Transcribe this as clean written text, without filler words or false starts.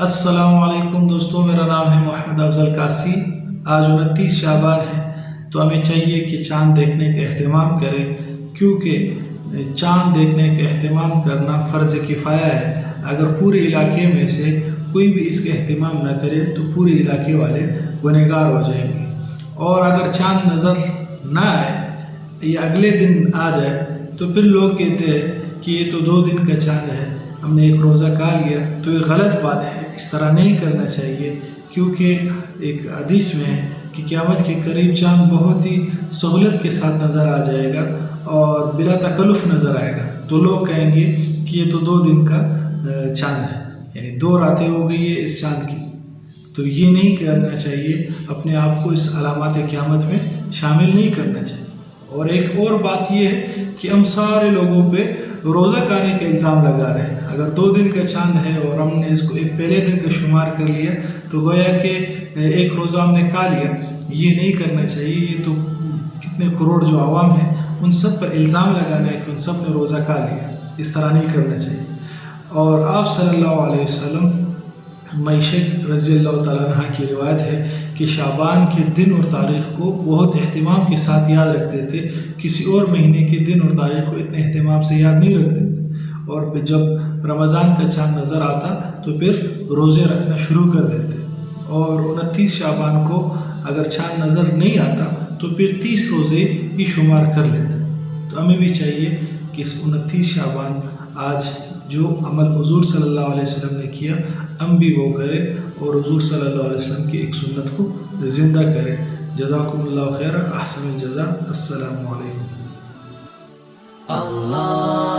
السلام علیکم دوستوں، میرا نام ہے محمد افضل قاسی۔ آج 29 شعبان ہے، تو ہمیں چاہیے کہ چاند دیکھنے کا اہتمام کریں، کیونکہ چاند دیکھنے کا اہتمام کرنا فرض کفایہ ہے۔ اگر پورے علاقے میں سے کوئی بھی اس کا اہتمام نہ کرے تو پورے علاقے والے گنہگار ہو جائیں گے، اور اگر چاند نظر نہ آئے یا اگلے دن آ جائے تو پھر لوگ کہتے ہیں کہ یہ تو 2 دن کا چاند ہے، ہم نے ایک روزہ کھا لیا، تو یہ غلط بات ہے۔ اس طرح نہیں کرنا چاہیے، کیونکہ ایک حدیث میں ہے کہ قیامت کے قریب چاند بہت ہی سہولت کے ساتھ نظر آ جائے گا اور بلا تکلف نظر آئے گا، تو لوگ کہیں گے کہ یہ تو 2 دن کا چاند ہے، یعنی 2 راتیں ہو گئی ہے اس چاند کی۔ تو یہ نہیں کرنا چاہیے، اپنے آپ کو اس علامات قیامت میں شامل نہیں کرنا چاہیے۔ اور ایک اور بات یہ ہے کہ ہم سارے لوگوں پہ روزہ کھانے کا الزام لگا رہے ہیں۔ اگر 2 دن کا چاند ہے اور ہم نے اس کو ایک پہلے دن کا شمار کر لیا تو گویا کہ ایک روزہ ہم نے کھا لیا۔ یہ نہیں کرنا چاہیے، یہ تو کتنے کروڑ جو عوام ہیں ان سب پر الزام لگانا ہے کہ ان سب نے روزہ کھا لیا، اس طرح نہیں کرنا چاہیے۔ اور آپ صلی اللہ علیہ وسلم، معیشت رضی اللہ تعالیٰ عنہ کی روایت ہے کہ شعبان کے دن اور تاریخ کو بہت اہتمام کے ساتھ یاد رکھتے تھے، کسی اور مہینے کے دن اور تاریخ کو اتنے اہتمام سے یاد نہیں رکھتے تھے۔ اور پھر جب رمضان کا چاند نظر آتا تو پھر روزے رکھنا شروع کر دیتے، اور 29 شعبان کو اگر چاند نظر نہیں آتا تو پھر 30 روزے ہی شمار کر لیتے۔ تو ہمیں بھی چاہیے کہ اس 29 شعبان آج جو عمل حضور صلی اللہ علیہ وسلم نے کیا ہم بھی وہ کریں، اور حضور صلی اللہ علیہ وسلم کی ایک سنت کو زندہ کریں۔ جزاکم اللہ خیر، احسن الجزا، السلام علیکم۔ اللہ